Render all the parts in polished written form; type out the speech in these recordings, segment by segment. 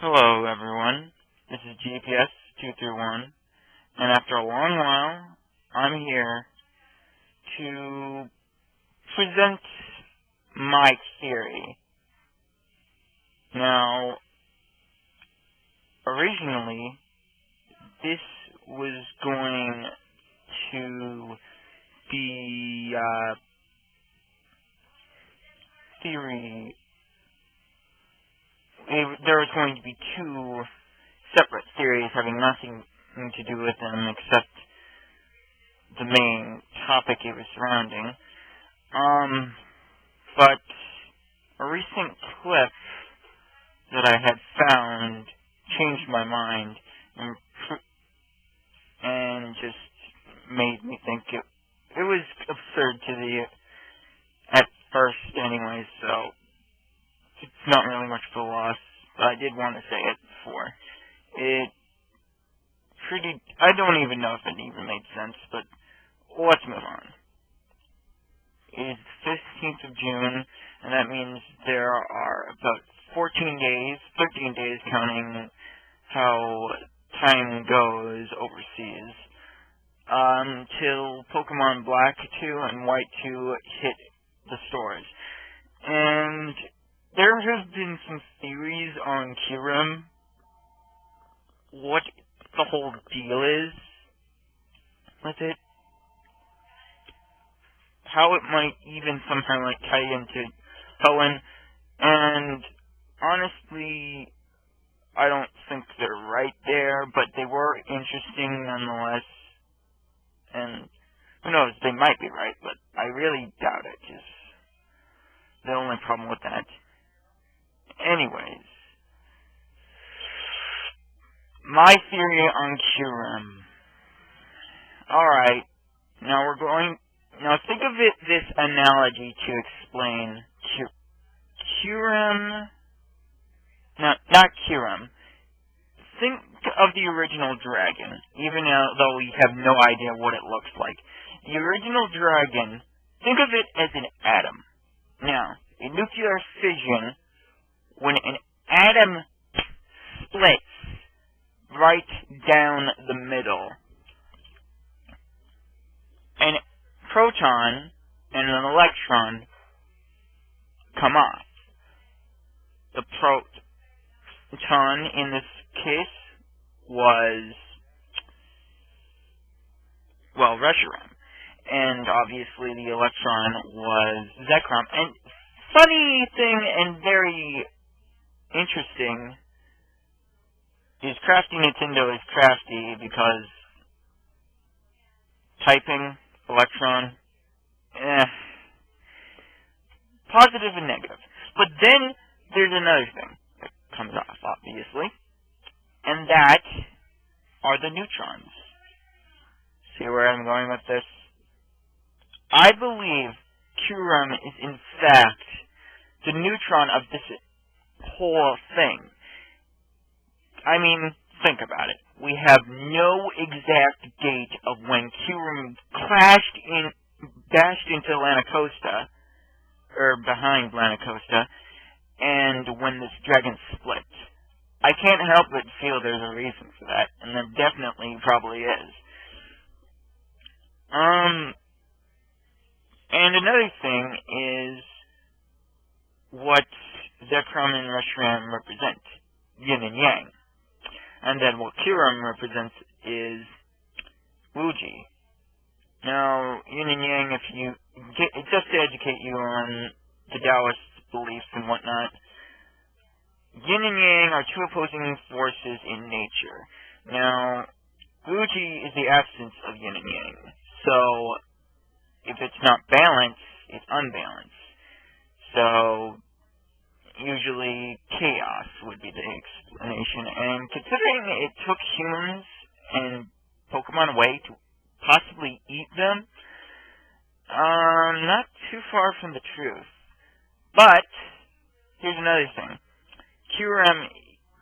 Hello everyone, this is GPS231, and after a long while, I'm here to present my theory. Now, originally, this was going to be theory. There was going to be two separate theories having nothing to do with them except the main topic it was surrounding. But a recent clip that I had found changed my mind and just made me think it was absurd at first anyway, so it's not really much of a loss, but I did want to say it before. I don't even know if it even made sense, but let's move on. It's the 15th of June, and that means there are about 13 days counting how time goes overseas, till Pokemon Black 2 and White 2 hit the stores. And there have been some theories on Kyurem, what the whole deal is with it, how it might even somehow tie into Helen, and honestly, I don't think they're right there, but they were interesting nonetheless, and who knows, they might be right, but I really doubt it, is the only problem with that. Anyways, my theory on Kyurem. Alright, now think of this analogy to explain Kyurem, no, not Kyurem. Think of the original dragon, even though we have no idea what it looks like. The original dragon, think of it as an atom. Now, in nuclear fission, when an atom splits right down the middle, an proton and an electron come off. The proton in this case was, well, Reshiram, and obviously the electron was Zekrom. And funny thing and very interesting is Crafty Nintendo is crafty because typing, electron, positive and negative. But then there's another thing that comes off, obviously, and that are the neutrons. See where I'm going with this? I believe Kyurem is in fact the neutron of this whole thing. I mean, think about it. We have no exact date of when Kyurem bashed into Lanacosta, or behind Lanacosta, and when this dragon split. I can't help but feel there's a reason for that, and there definitely probably is. And another thing is what Zekrom and Reshiram represent, yin and yang. And then what Kyurem represents is Wuji. Now, yin and yang, just to educate you on the Taoist beliefs and whatnot, yin and yang are two opposing forces in nature. Now, Wuji is the absence of yin and yang. So, if it's not balanced, it's unbalanced. So, usually chaos would be the explanation. And considering it took humans and Pokemon away to possibly eat them, not too far from the truth. But, here's another thing. Kyurem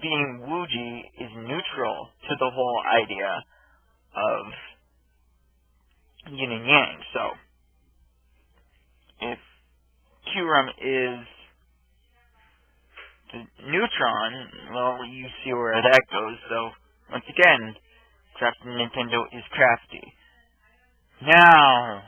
being Wuji is neutral to the whole idea of yin and yang. So, if Kyurem is The neutron, well, you see where that goes, so, once again, Crafty Nintendo is crafty. Now,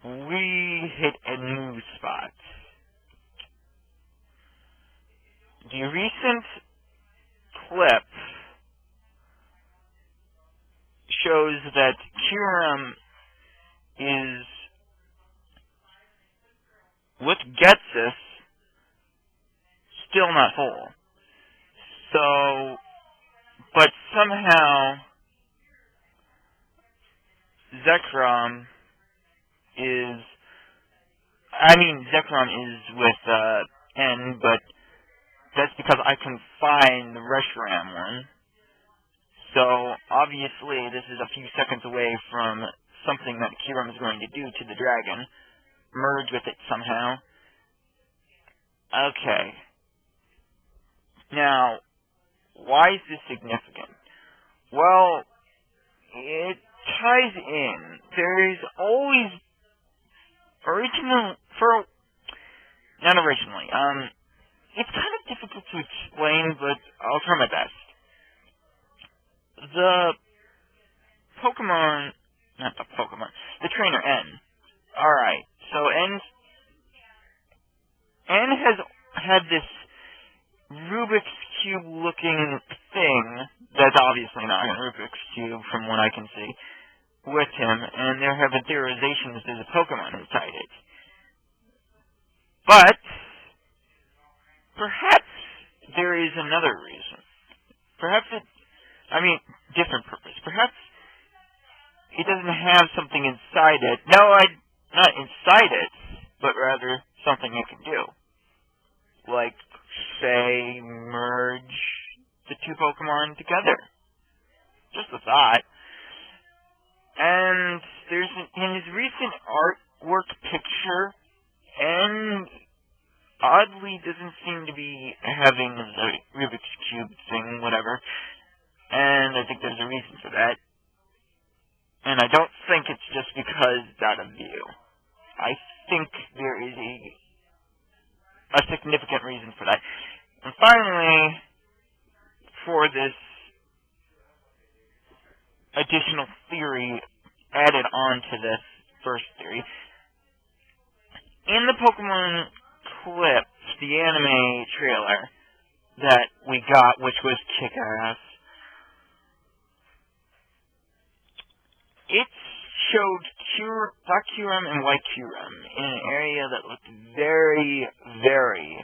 we hit a new spot. The recent clip shows that Kyurem is what gets us still not whole. So, but somehow Zekrom is, Zekrom is with N, but that's because I can find the Reshiram one. So, obviously, this is a few seconds away from something that Kyurem is going to do to the dragon. Merge with it somehow. Okay. Now, why is this significant? Well, it ties in. There is always it's kind of difficult to explain, but I'll try my best. The trainer N. Alright, so N has had this Rubik's Cube looking thing, that's obviously not a Rubik's Cube from what I can see, with him, and there have been theorizations there's a Pokemon inside it. But perhaps there is another reason. Different purpose. Perhaps it doesn't have something inside it. No, not inside it, but rather something it can do. Like, say, merge the two Pokemon together. Just a thought. And in his recent artwork picture, and oddly doesn't seem to be having the Rubik's Cube thing, whatever. And I think there's a reason for that. And I don't think it's just because it's out of view. I think there is a significant reason for that. And finally, for this additional theory added on to this first theory, in the Pokemon clip, the anime trailer that we got, which was kick-ass, it showed Black Kyurem and White Kyurem in an area that looked very, very,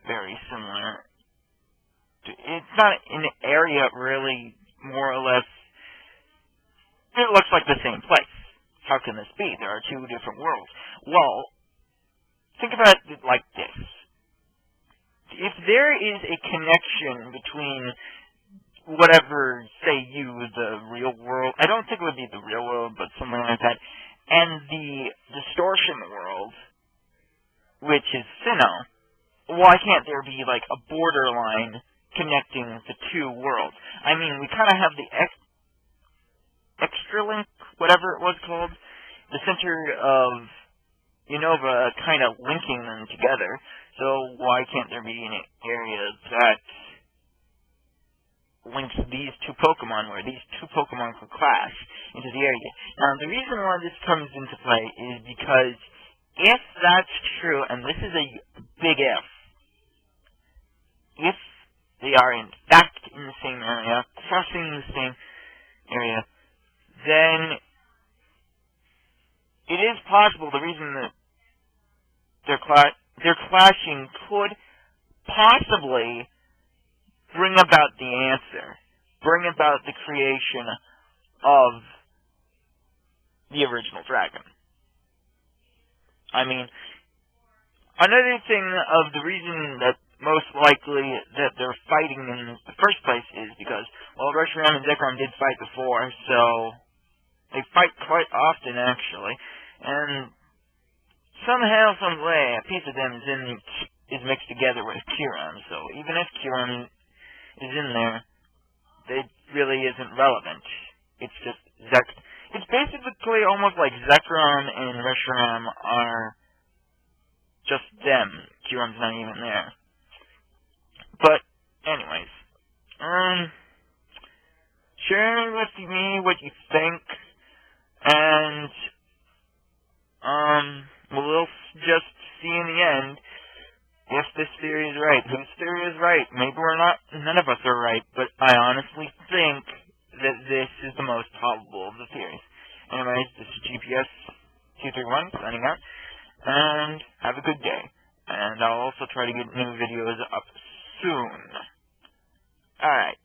very similar. It's not an area, really, more or less. It looks like the same place. How can this be? There are two different worlds. Well, think about it like this. If there is a connection between whatever, say the real world, I don't think it would be the real world, but something like that, and the distortion world, which is Sinnoh, why can't there be like a borderline connecting the two worlds? We kind of have the extra link, whatever it was called, the center of Unova kind of linking them together, so why can't there be an area that links these two Pokemon, where these two Pokemon can clash into the area? Now, the reason why this comes into play is because if that's true, and this is a big if they are in fact in the same area, crossing the same area, then it is possible the reason that they're clashing could possibly bring about the answer, bring about the creation of the original dragon. Another thing of the reason that most likely that they're fighting in the first place is because, well, Reshiram and Zekrom did fight before, so they fight quite often, actually, and somehow, some way, a piece of them is mixed together with Kyurem, so even if Kyurem is in there, it really isn't relevant. It's just it's basically almost like Zekrom and Reshiram are just them. Kyurem's not even there. But, anyways, share with me what you think, and, we'll just see in the end if this theory is right. Whose theory is right? Maybe none of us are right, but I honestly think that this is the most probable of the theories. Anyways, this is GPS231 signing out, and have a good day. And I'll also try to get new videos up soon. Alright.